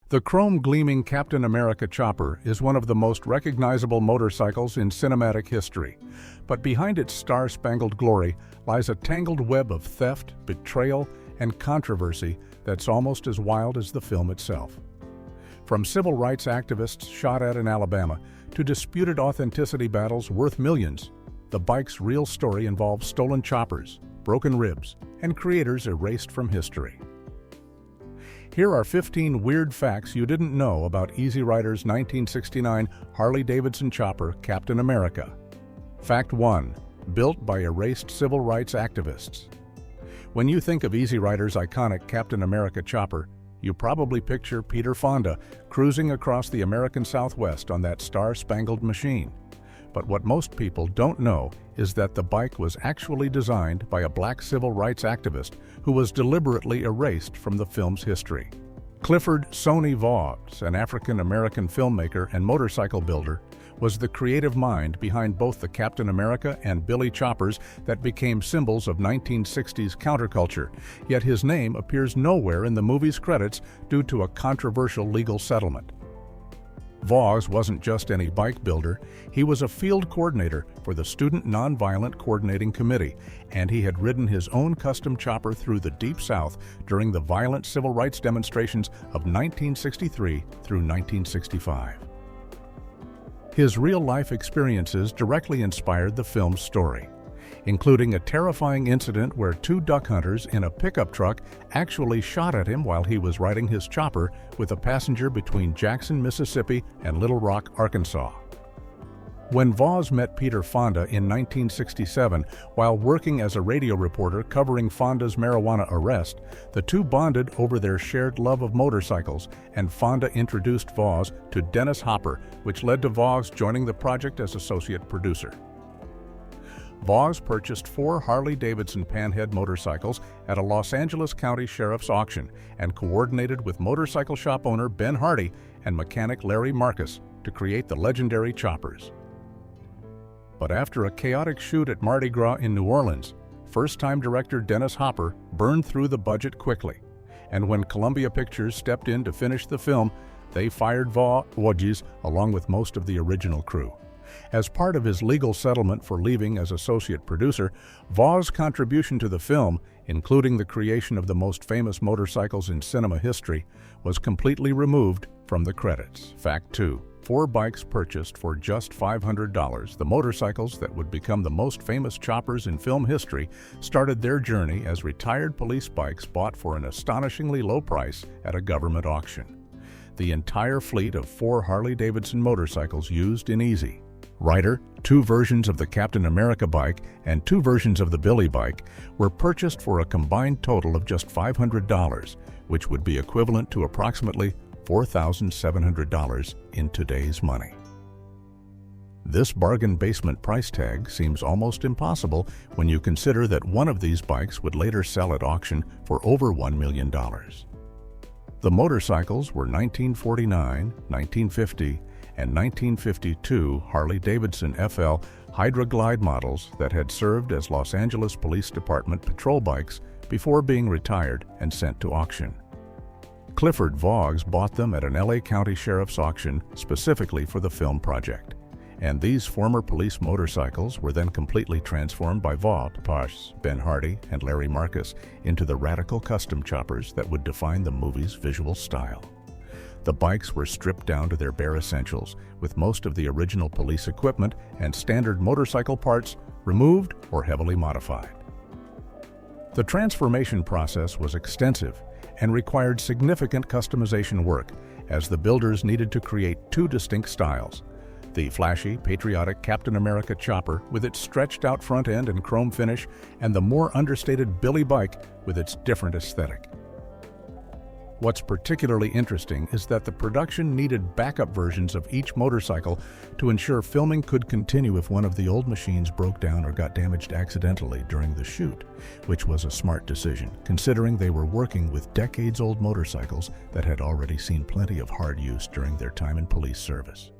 The chrome-gleaming Captain America Chopper is one of the most recognizable motorcycles in cinematic history. But behind its star-spangled glory lies a tangled web of theft, betrayal, and controversy that's almost as wild as the film itself. From civil rights activists shot at in Alabama to disputed authenticity battles worth millions, the bike's real story involves stolen choppers, broken ribs, and creators erased from history. Here are 15 weird facts you didn't know about Easy Rider's 1969 Harley-Davidson Chopper, Captain America. Fact 1. Built by erased civil rights activists. When you think of Easy Rider's iconic Captain America Chopper, you probably picture Peter Fonda cruising across the American Southwest on that star-spangled machine. But what most people don't know is that the bike was actually designed by a black civil rights activist who was deliberately erased from the film's history. Clifford "Sonny" Vaughs, an African-American filmmaker and motorcycle builder, was the creative mind behind both the Captain America and Billy choppers that became symbols of 1960s counterculture, yet his name appears nowhere in the movie's credits due to a controversial legal settlement. Vaughs wasn't just any bike builder, he was a field coordinator for the Student Nonviolent Coordinating Committee, and he had ridden his own custom chopper through the Deep South during the violent civil rights demonstrations of 1963 through 1965. His real-life experiences directly inspired the film's story, including a terrifying incident where two duck hunters in a pickup truck actually shot at him while he was riding his chopper with a passenger between Jackson, Mississippi and Little Rock, Arkansas. When Vaughs met Peter Fonda in 1967 while working as a radio reporter covering Fonda's marijuana arrest, the two bonded over their shared love of motorcycles, and Fonda introduced Vaughs to Dennis Hopper, which led to Vaughs joining the project as associate producer. Vaughs purchased 4 Harley-Davidson Panhead motorcycles at a Los Angeles County Sheriff's auction and coordinated with motorcycle shop owner Ben Hardy and mechanic Larry Marcus to create the legendary choppers. But after a chaotic shoot at Mardi Gras in New Orleans, first-time director Dennis Hopper burned through the budget quickly, and when Columbia Pictures stepped in to finish the film, they fired Vaughs along with most of the original crew. As part of his legal settlement for leaving as associate producer, Vaughs' contribution to the film, including the creation of the most famous motorcycles in cinema history, was completely removed from the credits. Fact 2. 4 bikes purchased for just $500, the motorcycles that would become the most famous choppers in film history started their journey as retired police bikes bought for an astonishingly low price at a government auction. The entire fleet of 4 Harley-Davidson motorcycles used in Easy Rider, 2 versions of the Captain America bike, and 2 versions of the Billy bike were purchased for a combined total of just $500, which would be equivalent to approximately $4,700 in today's money. This bargain basement price tag seems almost impossible when you consider that one of these bikes would later sell at auction for over $1 million. The motorcycles were 1949, 1950, and 1952 Harley-Davidson FL Hydra Glide models that had served as Los Angeles Police Department patrol bikes before being retired and sent to auction. Clifford Vaughs bought them at an LA County Sheriff's auction specifically for the film project, and these former police motorcycles were then completely transformed by Vaughs, Ben Hardy, and Larry Marcus into the radical custom choppers that would define the movie's visual style. The bikes were stripped down to their bare essentials, with most of the original police equipment and standard motorcycle parts removed or heavily modified. The transformation process was extensive and required significant customization work, as the builders needed to create 2 distinct styles: the flashy, patriotic Captain America Chopper with its stretched-out front end and chrome finish, and the more understated Billy bike with its different aesthetic. What's particularly interesting is that the production needed backup versions of each motorcycle to ensure filming could continue if one of the old machines broke down or got damaged accidentally during the shoot, which was a smart decision, considering they were working with decades-old motorcycles that had already seen plenty of hard use during their time in police service.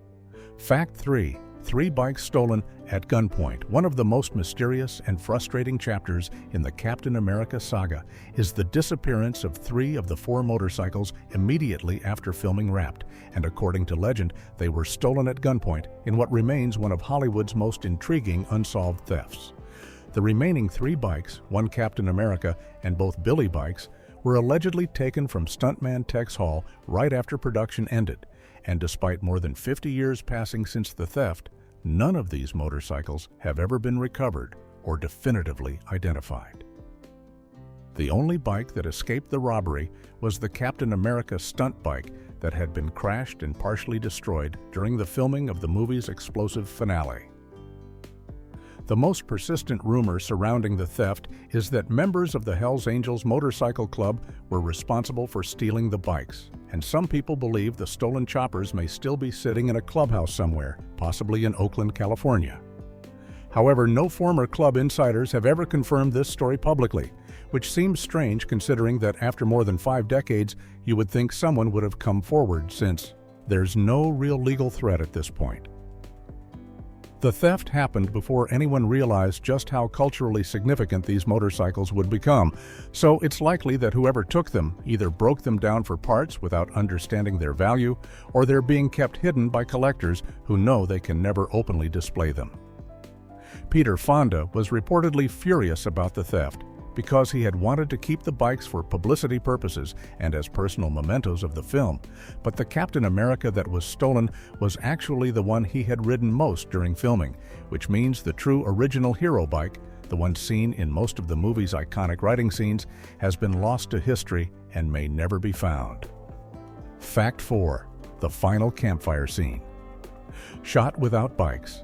Fact 3. 3 bikes stolen at gunpoint. One of the most mysterious and frustrating chapters in the Captain America saga is the disappearance of 3 of the 4 motorcycles immediately after filming Wrapped, and according to legend, they were stolen at gunpoint in what remains one of Hollywood's most intriguing unsolved thefts. The remaining 3 bikes, 1 Captain America and both Billy bikes, were allegedly taken from stuntman Tex Hall right after production ended, and despite more than 50 years passing since the theft, none of these motorcycles have ever been recovered or definitively identified. The only bike that escaped the robbery was the Captain America stunt bike that had been crashed and partially destroyed during the filming of the movie's explosive finale. The most persistent rumor surrounding the theft is that members of the Hells Angels Motorcycle Club were responsible for stealing the bikes, and some people believe the stolen choppers may still be sitting in a clubhouse somewhere, possibly in Oakland, California. However, no former club insiders have ever confirmed this story publicly, which seems strange considering that after more than 5 decades, you would think someone would have come forward, since there's no real legal threat at this point. The theft happened before anyone realized just how culturally significant these motorcycles would become, so it's likely that whoever took them either broke them down for parts without understanding their value, or they're being kept hidden by collectors who know they can never openly display them. Peter Fonda was reportedly furious about the theft because he had wanted to keep the bikes for publicity purposes and as personal mementos of the film, but the Captain America that was stolen was actually the one he had ridden most during filming, which means the true original hero bike, the one seen in most of the movie's iconic riding scenes, has been lost to history and may never be found. Fact 4. The final campfire scene. Shot without bikes.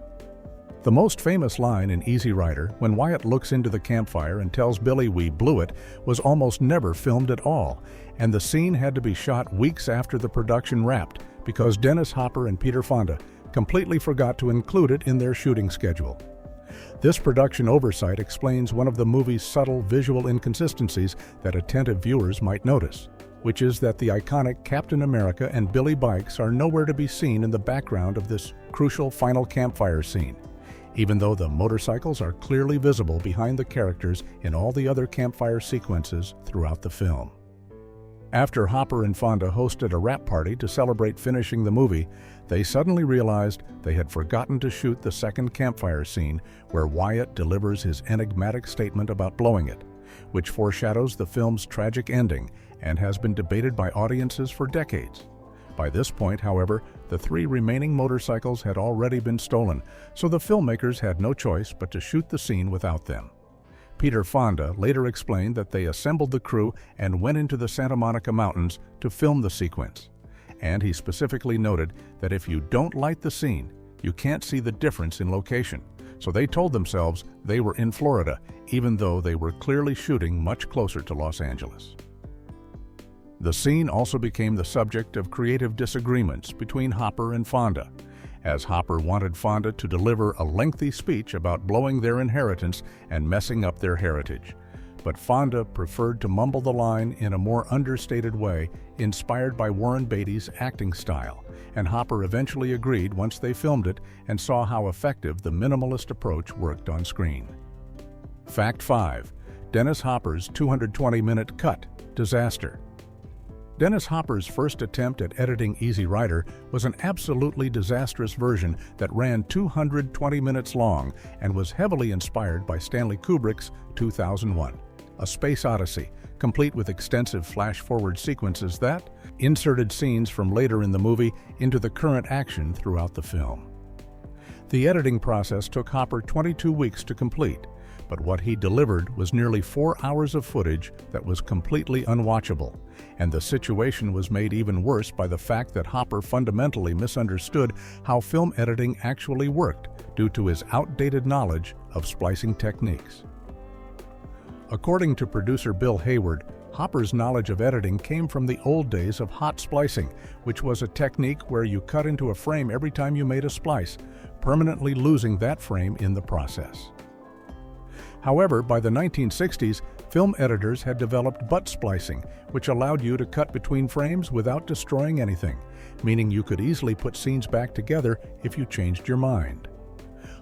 The most famous line in Easy Rider, when Wyatt looks into the campfire and tells Billy "we blew it," was almost never filmed at all, and the scene had to be shot weeks after the production wrapped because Dennis Hopper and Peter Fonda completely forgot to include it in their shooting schedule. This production oversight explains one of the movie's subtle visual inconsistencies that attentive viewers might notice, which is that the iconic Captain America and Billy bikes are nowhere to be seen in the background of this crucial final campfire scene, even though the motorcycles are clearly visible behind the characters in all the other campfire sequences throughout the film. After Hopper and Fonda hosted a wrap party to celebrate finishing the movie, they suddenly realized they had forgotten to shoot the second campfire scene where Wyatt delivers his enigmatic statement about blowing it, which foreshadows the film's tragic ending and has been debated by audiences for decades. By this point, however, the 3 remaining motorcycles had already been stolen, so the filmmakers had no choice but to shoot the scene without them. Peter Fonda later explained that they assembled the crew and went into the Santa Monica Mountains to film the sequence, and he specifically noted that if you don't light the scene, you can't see the difference in location, so they told themselves they were in Florida, even though they were clearly shooting much closer to Los Angeles. The scene also became the subject of creative disagreements between Hopper and Fonda, as Hopper wanted Fonda to deliver a lengthy speech about blowing their inheritance and messing up their heritage, but Fonda preferred to mumble the line in a more understated way, inspired by Warren Beatty's acting style, and Hopper eventually agreed once they filmed it and saw how effective the minimalist approach worked on screen. Fact 5. Dennis Hopper's 220-minute cut disaster. Dennis Hopper's first attempt at editing Easy Rider was an absolutely disastrous version that ran 220 minutes long and was heavily inspired by Stanley Kubrick's 2001, A Space Odyssey, complete with extensive flash-forward sequences that inserted scenes from later in the movie into the current action throughout the film. The editing process took Hopper 22 weeks to complete, but what he delivered was nearly 4 hours of footage that was completely unwatchable, and the situation was made even worse by the fact that Hopper fundamentally misunderstood how film editing actually worked due to his outdated knowledge of splicing techniques. According to producer Bill Hayward, Hopper's knowledge of editing came from the old days of hot splicing, which was a technique where you cut into a frame every time you made a splice, permanently losing that frame in the process. However, by the 1960s, film editors had developed butt splicing, which allowed you to cut between frames without destroying anything, meaning you could easily put scenes back together if you changed your mind.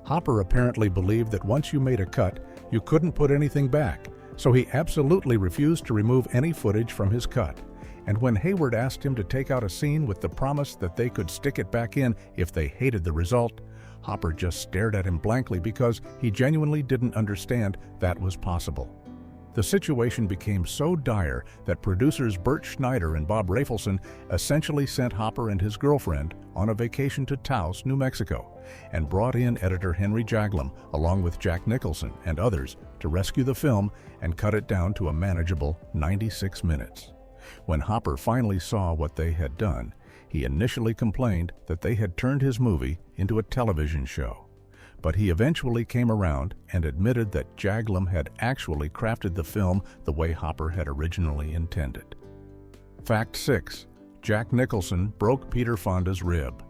Hopper apparently believed that once you made a cut, you couldn't put anything back, so he absolutely refused to remove any footage from his cut. And when Hayward asked him to take out a scene with the promise that they could stick it back in if they hated the result, Hopper just stared at him blankly because he genuinely didn't understand that was possible. The situation became so dire that producers Bert Schneider and Bob Rafelson essentially sent Hopper and his girlfriend on a vacation to Taos, New Mexico, and brought in editor Henry Jaglom along with Jack Nicholson and others to rescue the film and cut it down to a manageable 96 minutes. When Hopper finally saw what they had done, he initially complained that they had turned his movie into a television show. But he eventually came around and admitted that Jaglom had actually crafted the film the way Hopper had originally intended. Fact 6. Jack Nicholson broke Peter Fonda's rib.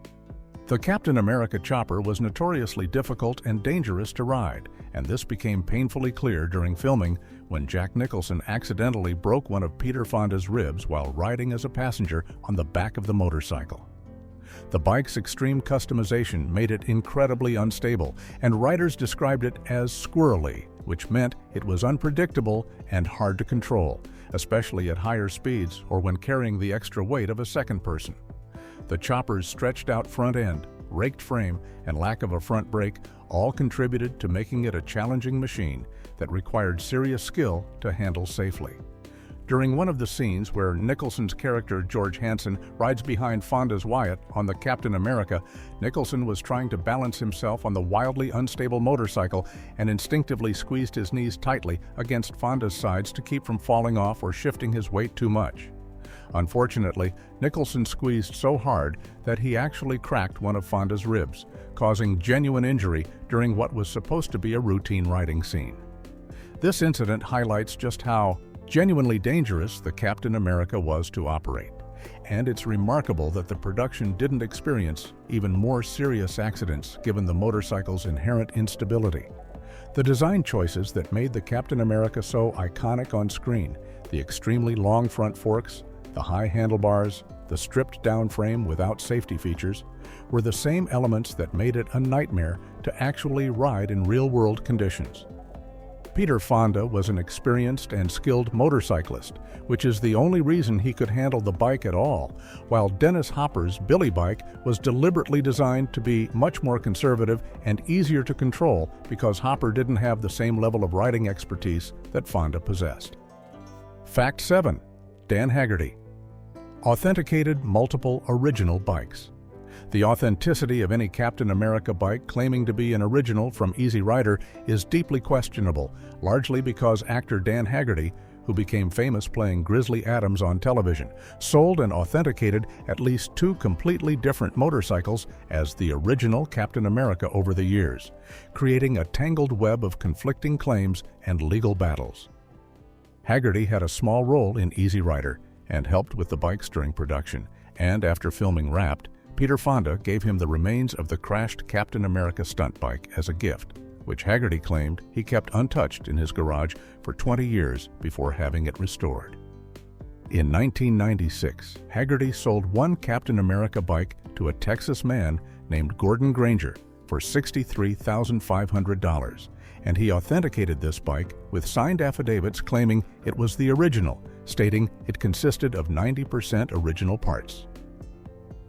The Captain America Chopper was notoriously difficult and dangerous to ride, and this became painfully clear during filming when Jack Nicholson accidentally broke one of Peter Fonda's ribs while riding as a passenger on the back of the motorcycle. The bike's extreme customization made it incredibly unstable, and riders described it as squirrely, which meant it was unpredictable and hard to control, especially at higher speeds or when carrying the extra weight of a second person. The Chopper's stretched-out front end, raked frame, and lack of a front brake all contributed to making it a challenging machine that required serious skill to handle safely. During one of the scenes where Nicholson's character George Hansen rides behind Fonda's Wyatt on the Captain America, Nicholson was trying to balance himself on the wildly unstable motorcycle and instinctively squeezed his knees tightly against Fonda's sides to keep from falling off or shifting his weight too much. Unfortunately, Nicholson squeezed so hard that he actually cracked one of Fonda's ribs, causing genuine injury during what was supposed to be a routine riding scene. This incident highlights just how genuinely dangerous the Captain America was to operate, and it's remarkable that the production didn't experience even more serious accidents given the motorcycle's inherent instability. The design choices that made the Captain America so iconic on screen, the extremely long front forks, the high handlebars, the stripped-down frame without safety features, were the same elements that made it a nightmare to actually ride in real-world conditions. Peter Fonda was an experienced and skilled motorcyclist, which is the only reason he could handle the bike at all, while Dennis Hopper's Billy bike was deliberately designed to be much more conservative and easier to control because Hopper didn't have the same level of riding expertise that Fonda possessed. Fact 7. Dan Haggerty. Authenticated multiple original bikes. The authenticity of any Captain America bike claiming to be an original from Easy Rider is deeply questionable, largely because actor Dan Haggerty, who became famous playing Grizzly Adams on television, sold and authenticated at least 2 completely different motorcycles as the original Captain America over the years, creating a tangled web of conflicting claims and legal battles. Haggerty had a small role in Easy Rider and helped with the bikes during production, and after filming Wrapped, Peter Fonda gave him the remains of the crashed Captain America stunt bike as a gift, which Haggerty claimed he kept untouched in his garage for 20 years before having it restored. In 1996, Haggerty sold one Captain America bike to a Texas man named Gordon Granger for $63,500, and he authenticated this bike with signed affidavits claiming it was the original, stating it consisted of 90% original parts.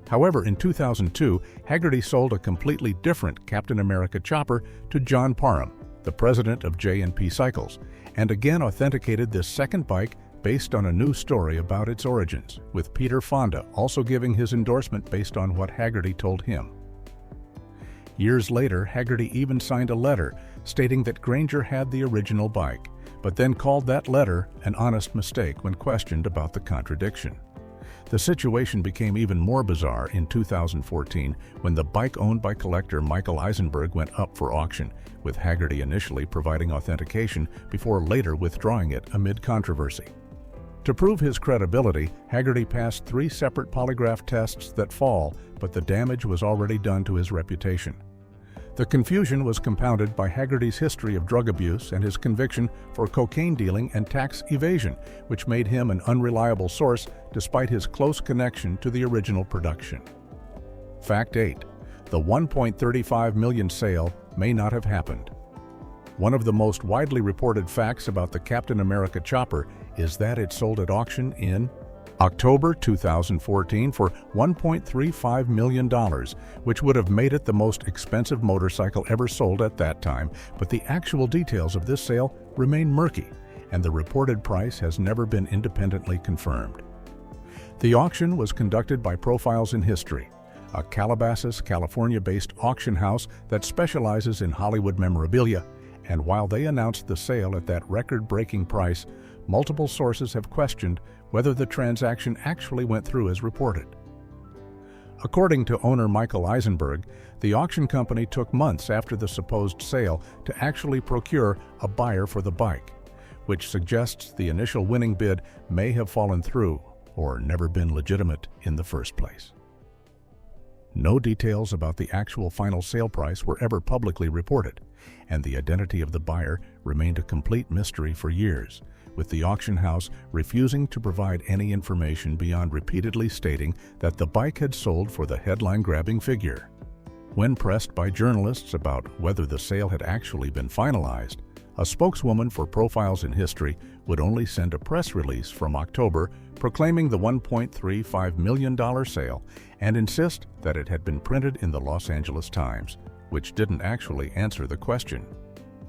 However, in 2002, Haggerty sold a completely different Captain America Chopper to John Parham, the president of J&P Cycles, and again authenticated this second bike based on a new story about its origins, with Peter Fonda also giving his endorsement based on what Haggerty told him. Years later, Haggerty even signed a letter stating that Granger had the original bike, but then called that letter an honest mistake when questioned about the contradiction. The situation became even more bizarre in 2014 when the bike owned by collector Michael Eisenberg went up for auction, with Haggerty initially providing authentication before later withdrawing it amid controversy. To prove his credibility, Haggerty passed 3 separate polygraph tests that fall, but the damage was already done to his reputation. The confusion was compounded by Haggerty's history of drug abuse and his conviction for cocaine dealing and tax evasion, which made him an unreliable source despite his close connection to the original production. Fact 8. the $1.35 million sale may not have happened. One of the most widely reported facts about the Captain America Chopper is that it sold at auction in October 2014 for $1.35 million, which would have made it the most expensive motorcycle ever sold at that time, but the actual details of this sale remain murky, and the reported price has never been independently confirmed. The auction was conducted by Profiles in History, a Calabasas, California-based auction house that specializes in Hollywood memorabilia, and while they announced the sale at that record-breaking price, multiple sources have questioned whether the transaction actually went through as reported. According to owner Michael Eisenberg, the auction company took months after the supposed sale to actually procure a buyer for the bike, which suggests the initial winning bid may have fallen through or never been legitimate in the first place. No details about the actual final sale price were ever publicly reported, and the identity of the buyer remained a complete mystery for years, with the auction house refusing to provide any information beyond repeatedly stating that the bike had sold for the headline-grabbing figure. When pressed by journalists about whether the sale had actually been finalized, a spokeswoman for Profiles in History would only send a press release from October proclaiming the $1.35 million sale and insist that it had been printed in the Los Angeles Times, which didn't actually answer the question.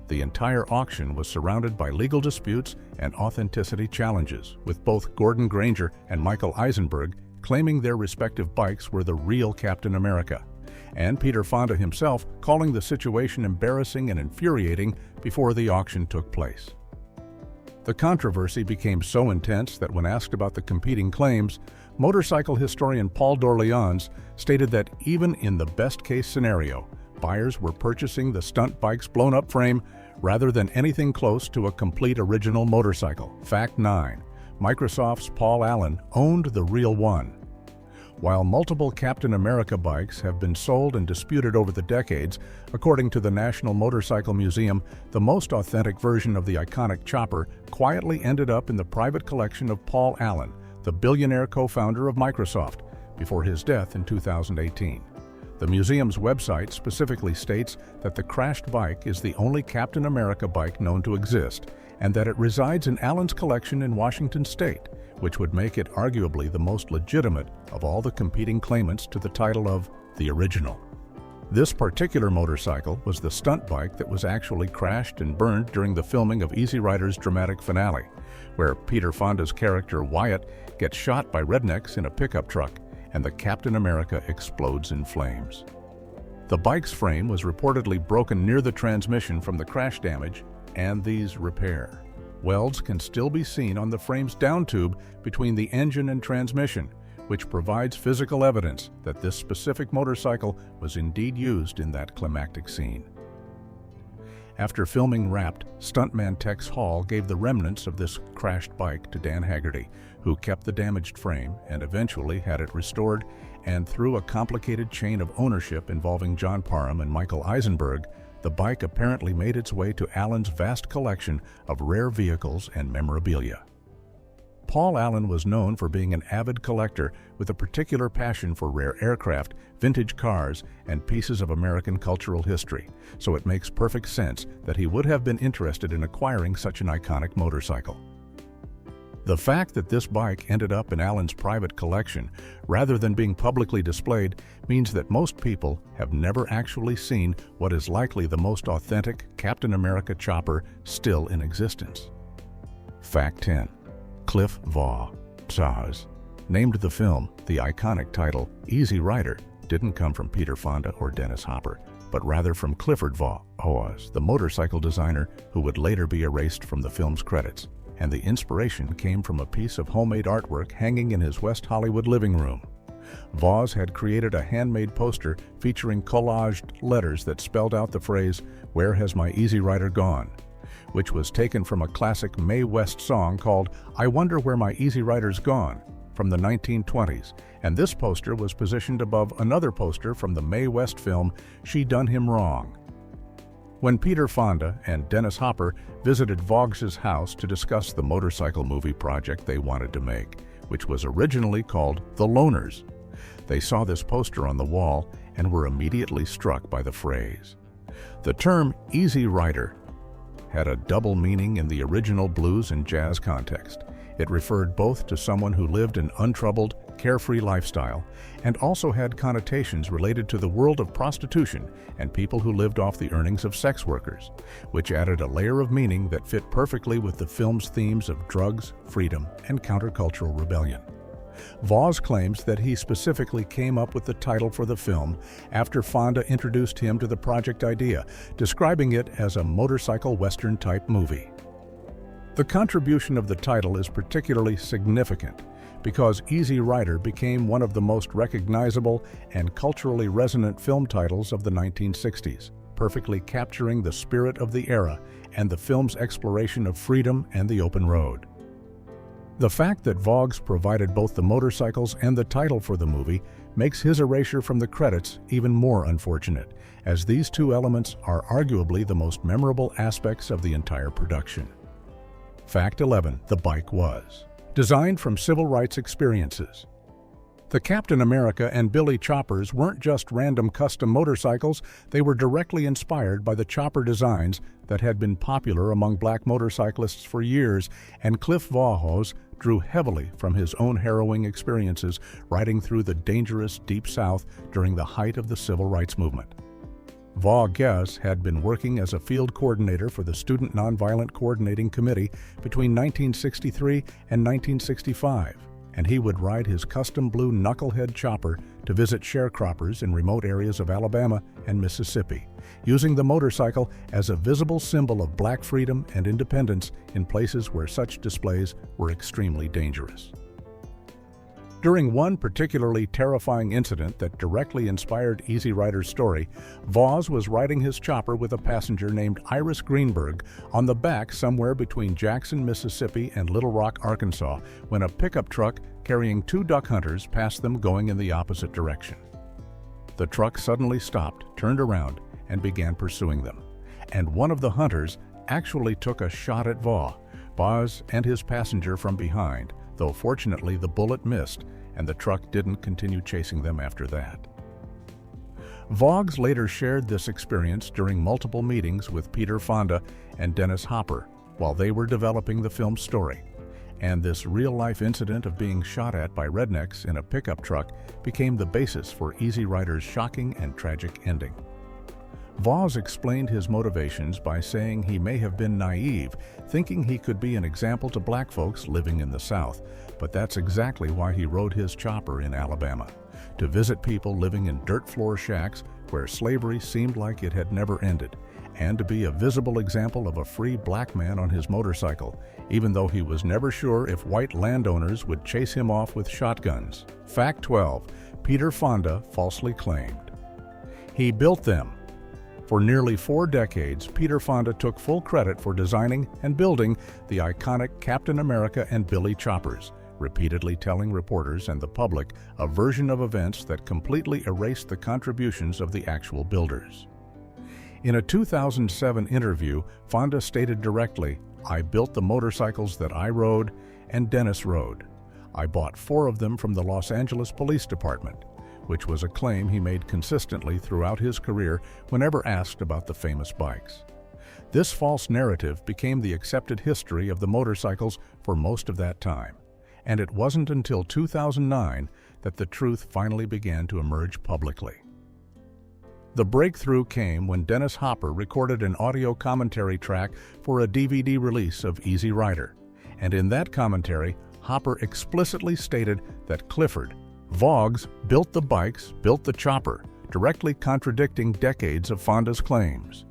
The entire auction was surrounded by legal disputes and authenticity challenges, with both Gordon Granger and Michael Eisenberg claiming their respective bikes were the real Captain America, and Peter Fonda himself calling the situation embarrassing and infuriating before the auction took place. The controversy became so intense that when asked about the competing claims, motorcycle historian Paul Dorleans stated that even in the best-case scenario, buyers were purchasing the stunt bike's blown-up frame rather than anything close to a complete original motorcycle. Fact 9. Microsoft's Paul Allen owned the real one. While multiple Captain America bikes have been sold and disputed over the decades, according to the National Motorcycle Museum, the most authentic version of the iconic chopper quietly ended up in the private collection of Paul Allen, the billionaire co-founder of Microsoft, before his death in 2018. The museum's website specifically states that the crashed bike is the only Captain America bike known to exist, and that it resides in Allen's collection in Washington State, which would make it arguably the most legitimate of all the competing claimants to the title of the original. This particular motorcycle was the stunt bike that was actually crashed and burned during the filming of Easy Rider's dramatic finale, where Peter Fonda's character Wyatt gets shot by rednecks in a pickup truck, and the Captain America explodes in flames. The bike's frame was reportedly broken near the transmission from the crash damage and these repair. Welds can still be seen on the frame's down tube between the engine and transmission, which provides physical evidence that this specific motorcycle was indeed used in that climactic scene. After filming Wrapped, stuntman Tex Hall gave the remnants of this crashed bike to Dan Haggerty, who kept the damaged frame and eventually had it restored, and through a complicated chain of ownership involving John Parham and Michael Eisenberg, the bike apparently made its way to Allen's vast collection of rare vehicles and memorabilia. Paul Allen was known for being an avid collector with a particular passion for rare aircraft, vintage cars, and pieces of American cultural history, so it makes perfect sense that he would have been interested in acquiring such an iconic motorcycle. The fact that this bike ended up in Allen's private collection, rather than being publicly displayed, means that most people have never actually seen what is likely the most authentic Captain America chopper still in existence. Fact 10. Cliff Vaugh, Zaz, named the film. The iconic title, Easy Rider, didn't come from Peter Fonda or Dennis Hopper, but rather from Clifford Vaugh, Oz, the motorcycle designer who would later be erased from the film's credits. And the inspiration came from a piece of homemade artwork hanging in his West Hollywood living room. Voss had created a handmade poster featuring collaged letters that spelled out the phrase, "Where has my Easy Rider gone?" which was taken from a classic Mae West song called "I Wonder Where My Easy Rider's Gone" from the 1920s, and this poster was positioned above another poster from the Mae West film She Done Him Wrong. When Peter Fonda and Dennis Hopper visited Vaugh's house to discuss the motorcycle movie project they wanted to make, which was originally called The Loners, They saw this poster on the wall and were immediately struck by the phrase. The term Easy Rider had a double meaning in the original blues and jazz context. It referred both to someone who lived an untroubled, carefree lifestyle and also had connotations related to the world of prostitution and people who lived off the earnings of sex workers, which added a layer of meaning that fit perfectly with the film's themes of drugs, freedom, and countercultural rebellion. Voss claims that he specifically came up with the title for the film after Fonda introduced him to the project idea, describing it as a motorcycle western-type movie. The contribution of the title is particularly significant because Easy Rider became one of the most recognizable and culturally resonant film titles of the 1960s, perfectly capturing the spirit of the era and the film's exploration of freedom and the open road. The fact that Voss provided both the motorcycles and the title for the movie makes his erasure from the credits even more unfortunate, as these two elements are arguably the most memorable aspects of the entire production. Fact 11. The bike was designed from civil rights experiences. The Captain America and Billy Choppers weren't just random custom motorcycles, they were directly inspired by the chopper designs that had been popular among black motorcyclists for years, and Cliff Voss drew heavily from his own harrowing experiences riding through the dangerous Deep South during the height of the Civil Rights Movement. Voss had been working as a field coordinator for the Student Nonviolent Coordinating Committee between 1963 and 1965, and he would ride his custom blue knucklehead chopper to visit sharecroppers in remote areas of Alabama and Mississippi, using the motorcycle as a visible symbol of black freedom and independence in places where such displays were extremely dangerous. During one particularly terrifying incident that directly inspired Easy Rider's story, Voss was riding his chopper with a passenger named Iris Greenberg on the back somewhere between Jackson, Mississippi and Little Rock, Arkansas, when a pickup truck carrying two duck hunters passed them going in the opposite direction. The truck suddenly stopped, turned around, and began pursuing them, and one of the hunters actually took a shot at Voss and his passenger from behind, though fortunately the bullet missed and the truck didn't continue chasing them after that. Voss later shared this experience during multiple meetings with Peter Fonda and Dennis Hopper while they were developing the film's story, and this real-life incident of being shot at by rednecks in a pickup truck became the basis for Easy Rider's shocking and tragic ending. Voss explained his motivations by saying he may have been naive, thinking he could be an example to black folks living in the South, but that's exactly why he rode his chopper in Alabama, to visit people living in dirt floor shacks where slavery seemed like it had never ended, and to be a visible example of a free black man on his motorcycle, even though he was never sure if white landowners would chase him off with shotguns. Fact 12. Peter Fonda falsely claimed he built them. For nearly 4 decades, Peter Fonda took full credit for designing and building the iconic Captain America and Billy Choppers, repeatedly telling reporters and the public a version of events that completely erased the contributions of the actual builders. In a 2007 interview, Fonda stated directly, "I built the motorcycles that I rode and Dennis rode. I bought 4 of them from the Los Angeles Police Department," which was a claim he made consistently throughout his career whenever asked about the famous bikes. This false narrative became the accepted history of the motorcycles for most of that time, and it wasn't until 2009 that the truth finally began to emerge publicly. The breakthrough came when Dennis Hopper recorded an audio commentary track for a DVD release of Easy Rider, and in that commentary, Hopper explicitly stated that Clifford, Voss, built the bikes, built the chopper, directly contradicting decades of Fonda's claims.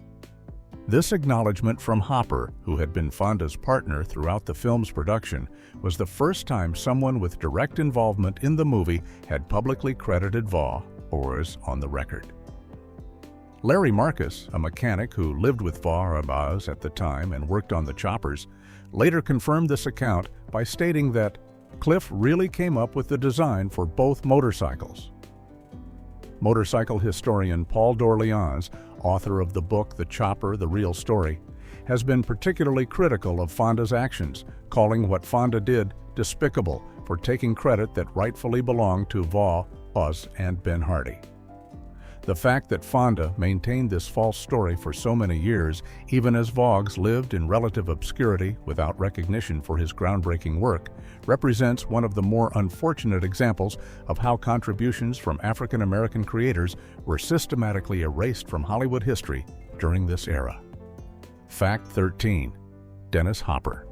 This acknowledgement from Hopper, who had been Fonda's partner throughout the film's production, was the first time someone with direct involvement in the movie had publicly credited Voss on the record. Larry Marcus, a mechanic who lived with Voss at the time and worked on the choppers, later confirmed this account by stating that Cliff really came up with the design for both motorcycles. Motorcycle historian Paul Dorleans, author of the book The Chopper, The Real Story, has been particularly critical of Fonda's actions, calling what Fonda did despicable for taking credit that rightfully belonged to Voss Oz and Ben Hardy. The fact that Fonda maintained this false story for so many years, even as Vogts lived in relative obscurity without recognition for his groundbreaking work, represents one of the more unfortunate examples of how contributions from African American creators were systematically erased from Hollywood history during this era. Fact 13. Dennis Hopper.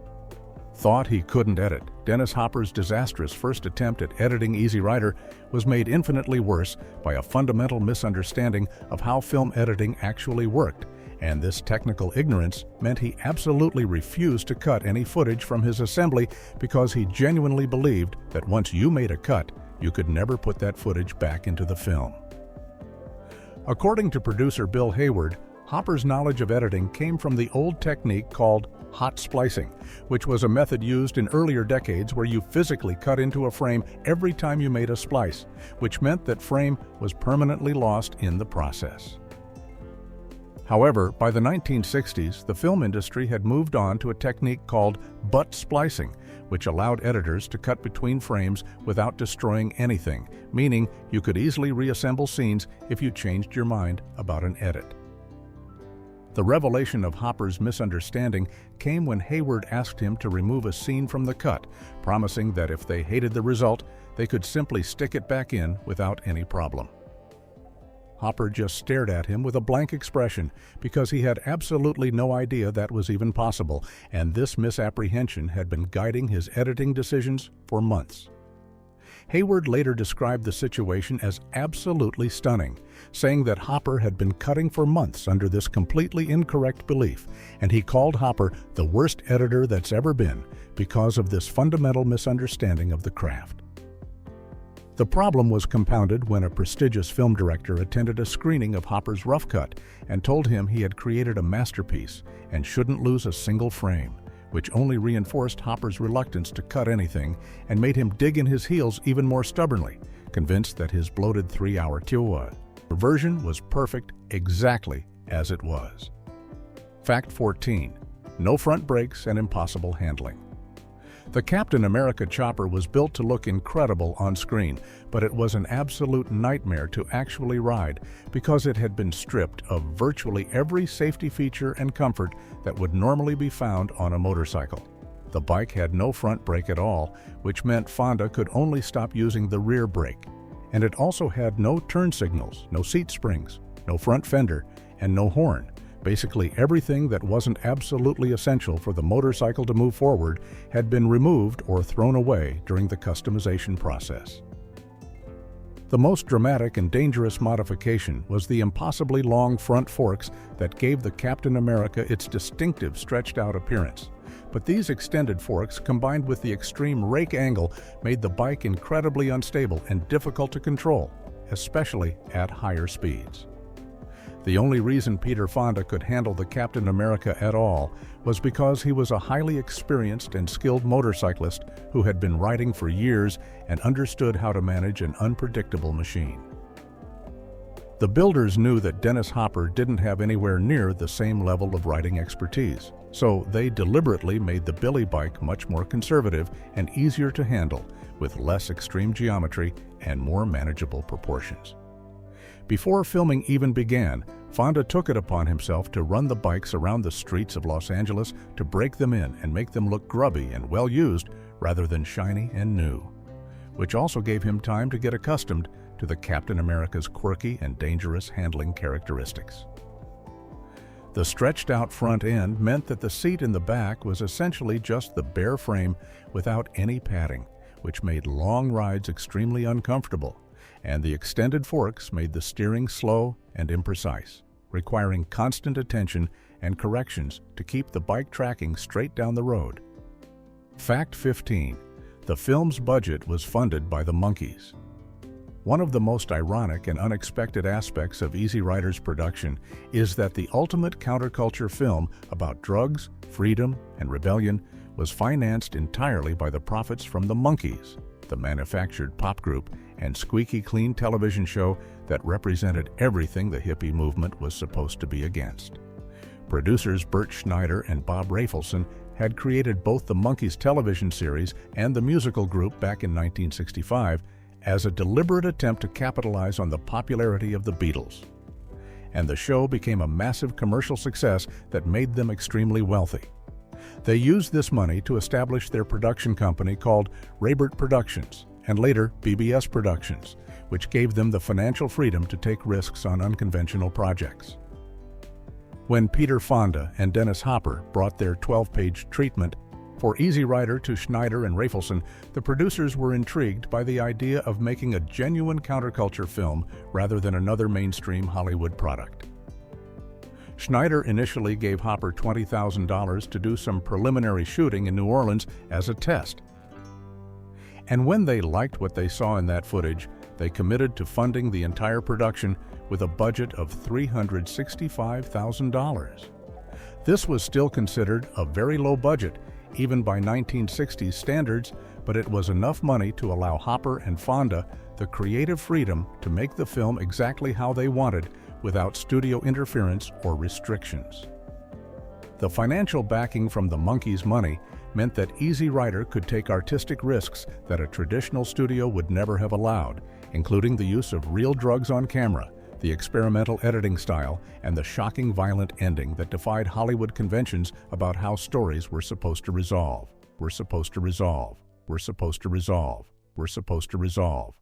Thought he couldn't edit, Dennis Hopper's disastrous first attempt at editing Easy Rider was made infinitely worse by a fundamental misunderstanding of how film editing actually worked, and this technical ignorance meant he absolutely refused to cut any footage from his assembly because he genuinely believed that once you made a cut, you could never put that footage back into the film. According to producer Bill Hayward, Hopper's knowledge of editing came from the old technique called hot splicing, which was a method used in earlier decades where you physically cut into a frame every time you made a splice, which meant that frame was permanently lost in the process. However, by the 1960s, the film industry had moved on to a technique called butt splicing, which allowed editors to cut between frames without destroying anything, meaning you could easily reassemble scenes if you changed your mind about an edit. The revelation of Hopper's misunderstanding came when Hayward asked him to remove a scene from the cut, promising that if they hated the result, they could simply stick it back in without any problem. Hopper just stared at him with a blank expression because he had absolutely no idea that was even possible, and this misapprehension had been guiding his editing decisions for months. Hayward later described the situation as absolutely stunning, saying that Hopper had been cutting for months under this completely incorrect belief, and he called Hopper the worst editor that's ever been because of this fundamental misunderstanding of the craft. The problem was compounded when a prestigious film director attended a screening of Hopper's rough cut and told him he had created a masterpiece and shouldn't lose a single frame, which only reinforced Hopper's reluctance to cut anything and made him dig in his heels even more stubbornly, convinced that his bloated 3-hour version was perfect exactly as it was. Fact 14. No front brakes and impossible handling. The Captain America Chopper was built to look incredible on screen, but it was an absolute nightmare to actually ride because it had been stripped of virtually every safety feature and comfort that would normally be found on a motorcycle. The bike had no front brake at all, which meant Fonda could only stop using the rear brake. And it also had no turn signals, no seat springs, no front fender, and no horn. Basically everything that wasn't absolutely essential for the motorcycle to move forward had been removed or thrown away during the customization process. The most dramatic and dangerous modification was the impossibly long front forks that gave the Captain America its distinctive stretched-out appearance. But these extended forks, combined with the extreme rake angle, made the bike incredibly unstable and difficult to control, especially at higher speeds. The only reason Peter Fonda could handle the Captain America at all was because he was a highly experienced and skilled motorcyclist who had been riding for years and understood how to manage an unpredictable machine. The builders knew that Dennis Hopper didn't have anywhere near the same level of riding expertise, so they deliberately made the Billy bike much more conservative and easier to handle, with less extreme geometry and more manageable proportions. Before filming even began, Fonda took it upon himself to run the bikes around the streets of Los Angeles to break them in and make them look grubby and well-used rather than shiny and new, which also gave him time to get accustomed to the Captain America's quirky and dangerous handling characteristics. The stretched-out front end meant that the seat in the back was essentially just the bare frame without any padding, which made long rides extremely uncomfortable, and the extended forks made the steering slow and imprecise, requiring constant attention and corrections to keep the bike tracking straight down the road. Fact 15. The film's budget was funded by the monkeys. One of the most ironic and unexpected aspects of Easy Rider's production is that the ultimate counterculture film about drugs, freedom, and rebellion was financed entirely by the profits from the Monkees, the manufactured pop group and squeaky clean television show that represented everything the hippie movement was supposed to be against. Producers Bert Schneider and Bob Rafelson had created both the Monkees television series and the musical group back in 1965, as a deliberate attempt to capitalize on the popularity of the Beatles. And the show became a massive commercial success that made them extremely wealthy. They used this money to establish their production company called Raybert Productions, and later BBS Productions, which gave them the financial freedom to take risks on unconventional projects. When Peter Fonda and Dennis Hopper brought their 12-page treatment for Easy Rider to Schneider and Rafelson, the producers were intrigued by the idea of making a genuine counterculture film rather than another mainstream Hollywood product. Schneider initially gave Hopper $20,000 to do some preliminary shooting in New Orleans as a test. And when they liked what they saw in that footage, they committed to funding the entire production with a budget of $365,000. This was still considered a very low budget, even by 1960s standards, but it was enough money to allow Hopper and Fonda the creative freedom to make the film exactly how they wanted without studio interference or restrictions. The financial backing from the Monkees' money meant that Easy Rider could take artistic risks that a traditional studio would never have allowed, including the use of real drugs on camera, the experimental editing style, and the shocking violent ending that defied Hollywood conventions about how stories were supposed to resolve.